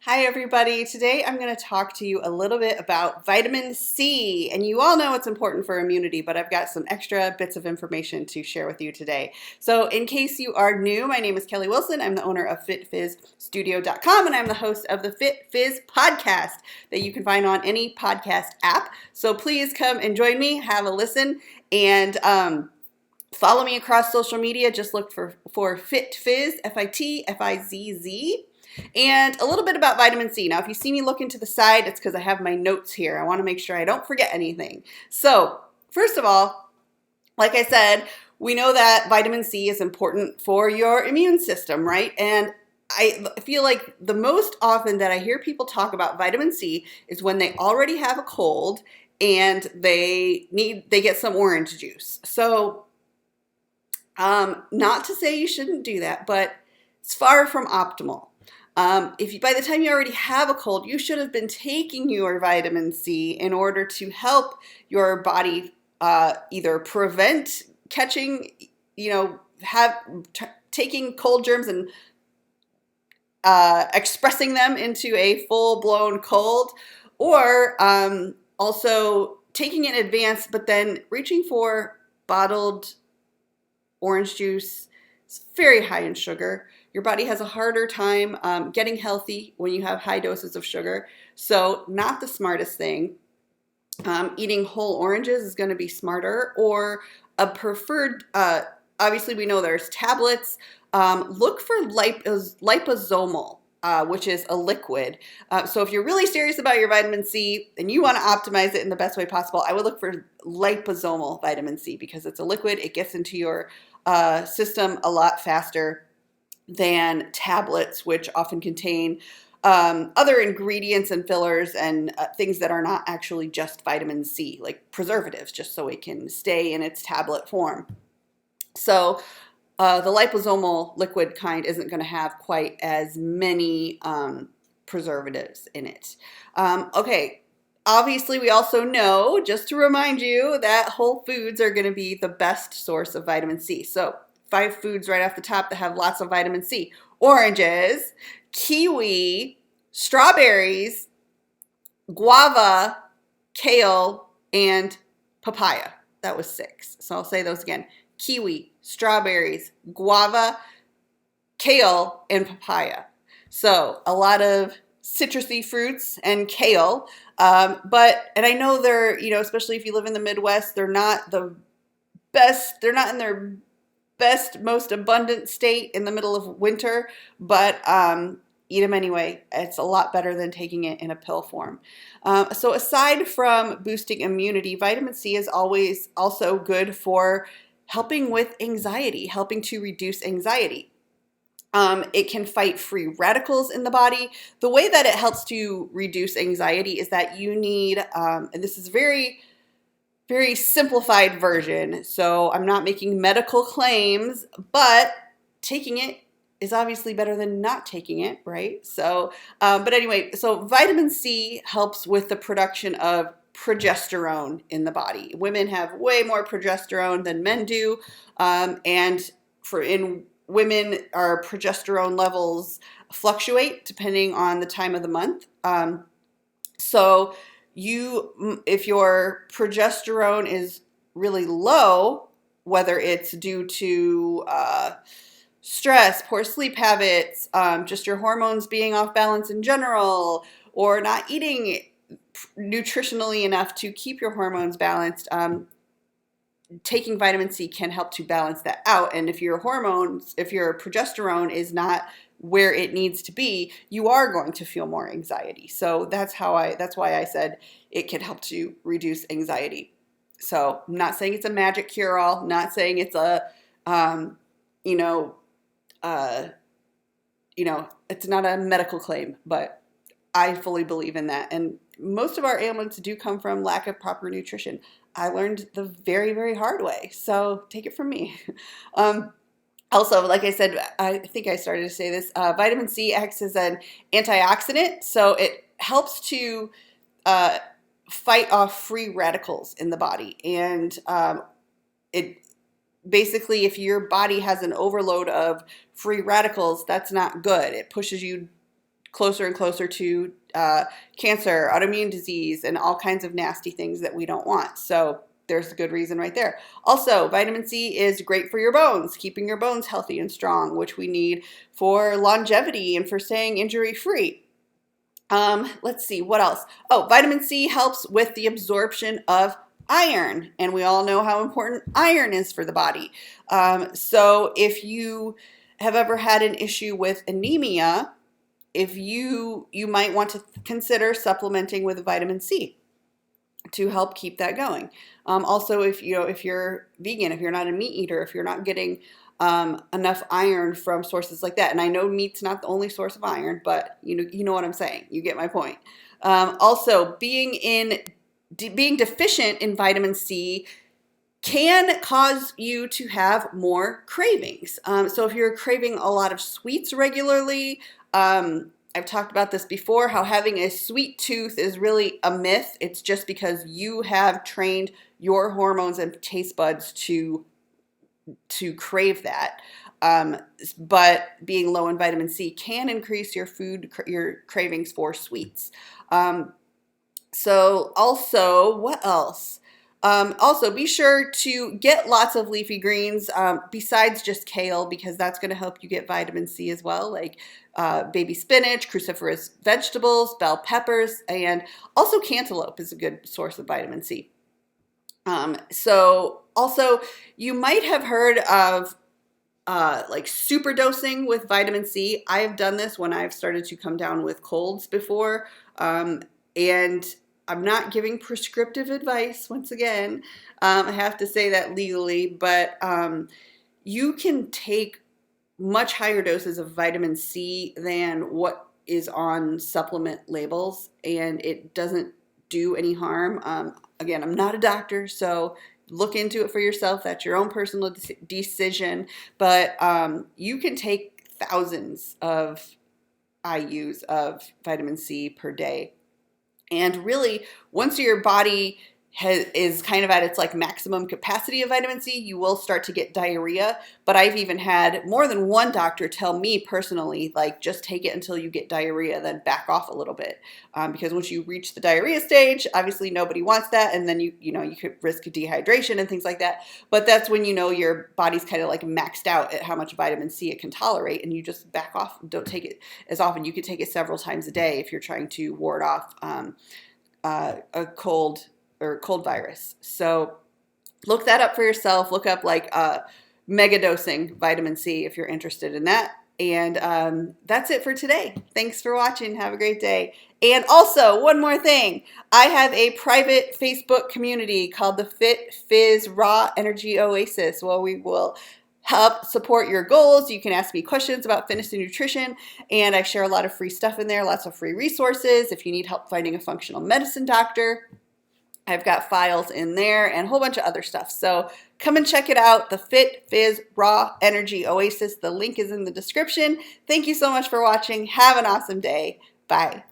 Hi everybody, today I'm going to talk to you a little bit about vitamin C, and you all know it's important for immunity, but I've got some extra bits of information to share with you today. So in case you are new, my name is Kelly Wilson. I'm the owner of FitFizStudio.com, and I'm the host of the FitFiz podcast that you can find on any podcast app. So please come and join me, have a listen, and follow me across social media. Just look for FitFiz, FITFIZZ. And a little bit about vitamin C. Now, if you see me looking to the side, it's because I have my notes here. I want to make sure I don't forget anything. So, first of all, like I said, we know that vitamin C is important for your immune system, right? And I feel like the most often that I hear people talk about vitamin C is when they already have a cold and they get some orange juice. So, not to say you shouldn't do that, but it's far from optimal. By the time you already have a cold, you should have been taking your vitamin C in order to help your body either prevent catching, taking cold germs and expressing them into a full-blown cold, or also taking it in advance, but then reaching for bottled orange juice. It's very high in sugar. Your body has a harder time getting healthy when you have high doses of sugar. So not the smartest thing. Eating whole oranges is going to be smarter, or a preferred, obviously we know there's tablets. Look for liposomal, which is a liquid. So if you're really serious about your vitamin C and you want to optimize it in the best way possible, I would look for liposomal vitamin C because it's a liquid. It gets into your system a lot faster than tablets, which often contain other ingredients and fillers and things that are not actually just vitamin C, like preservatives, just so it can stay in its tablet form. So the liposomal liquid kind isn't going to have quite as many preservatives in it. Okay. Obviously, we also know, just to remind you, that whole foods are going to be the best source of vitamin C. So 5 foods right off the top that have lots of vitamin C: oranges, kiwi, strawberries, guava, kale, and papaya. That was 6. So I'll say those again: kiwi, strawberries, guava, kale, and papaya. So a lot of citrusy fruits and kale. And I know they're, especially if you live in the Midwest, they're not the best. They're not in their best, most abundant state in the middle of winter, but eat them anyway. It's a lot better than taking it in a pill form. So aside from boosting immunity, vitamin C is always also good for helping with anxiety, helping to reduce anxiety. It can fight free radicals in the body. The way that it helps to reduce anxiety is that you need, and this is very very simplified version, so I'm not making medical claims, but taking it is obviously better than not taking it, right? So, but anyway, so vitamin C helps with the production of progesterone in the body. Women have way more progesterone than men do, and in women, our progesterone levels fluctuate depending on the time of the month. So if your progesterone is really low, whether it's due to stress, poor sleep habits, just your hormones being off balance in general, or not eating nutritionally enough to keep your hormones balanced, taking vitamin C can help to balance that out. And if your progesterone is not where it needs to be, you are going to feel more anxiety. So that's why I said it can help to reduce anxiety. So I'm not saying it's a magic cure-all, not saying it's it's not a medical claim, but I fully believe in that. And most of our ailments do come from lack of proper nutrition. I learned the very, very hard way. So take it from me. Also, like I said, I think I started to say this, vitamin C acts as an antioxidant. So it helps to fight off free radicals in the body. And it basically, if your body has an overload of free radicals, that's not good. It pushes you closer and closer to cancer, autoimmune disease, and all kinds of nasty things that we don't want. So there's a good reason right there. Also, vitamin C is great for your bones, keeping your bones healthy and strong, which we need for longevity and for staying injury-free. Let's see, what else? Oh, vitamin C helps with the absorption of iron, and we all know how important iron is for the body. So if you have ever had an issue with anemia, if you might want to consider supplementing with vitamin C to help keep that going. Also, if you're vegan, if you're not a meat eater, if you're not getting enough iron from sources like that, and I know meat's not the only source of iron, but you know what I'm saying. You get my point. Also, being deficient in vitamin C can cause you to have more cravings. So if you're craving a lot of sweets regularly, I've talked about this before, how having a sweet tooth is really a myth. It's just because you have trained your hormones and taste buds to crave that. But being low in vitamin C can increase your cravings for sweets. So also, what else? Also, be sure to get lots of leafy greens besides just kale, because that's going to help you get vitamin C as well, like baby spinach, cruciferous vegetables, bell peppers, and also cantaloupe is a good source of vitamin C. So also, you might have heard of like super dosing with vitamin C. I've done this when I've started to come down with colds before, and I'm not giving prescriptive advice, once again. I have to say that legally, but you can take much higher doses of vitamin C than what is on supplement labels, and it doesn't do any harm. Again, I'm not a doctor, so look into it for yourself. That's your own personal decision, but you can take thousands of IUs of vitamin C per day. And really, once your body is kind of at its like maximum capacity of vitamin C, you will start to get diarrhea. But I've even had more than one doctor tell me personally, like, just take it until you get diarrhea, then back off a little bit. Because once you reach the diarrhea stage, obviously nobody wants that. And then you could risk dehydration and things like that. But that's when your body's kind of like maxed out at how much vitamin C it can tolerate. And you just back off and don't take it as often. You could take it several times a day if you're trying to ward off a cold virus. So look that up for yourself. Look up like mega dosing vitamin C if you're interested in that. And that's it for today. Thanks for watching. Have a great day. And also, one more thing. I have a private Facebook community called the Fit Fizz Raw Energy Oasis, where we will help support your goals. You can ask me questions about fitness and nutrition, and I share a lot of free stuff in there, lots of free resources. If you need help finding a functional medicine doctor, I've got files in there and a whole bunch of other stuff. So come and check it out, the Fit Fizz Raw Energy Oasis. The link is in the description. Thank you so much for watching. Have an awesome day. Bye.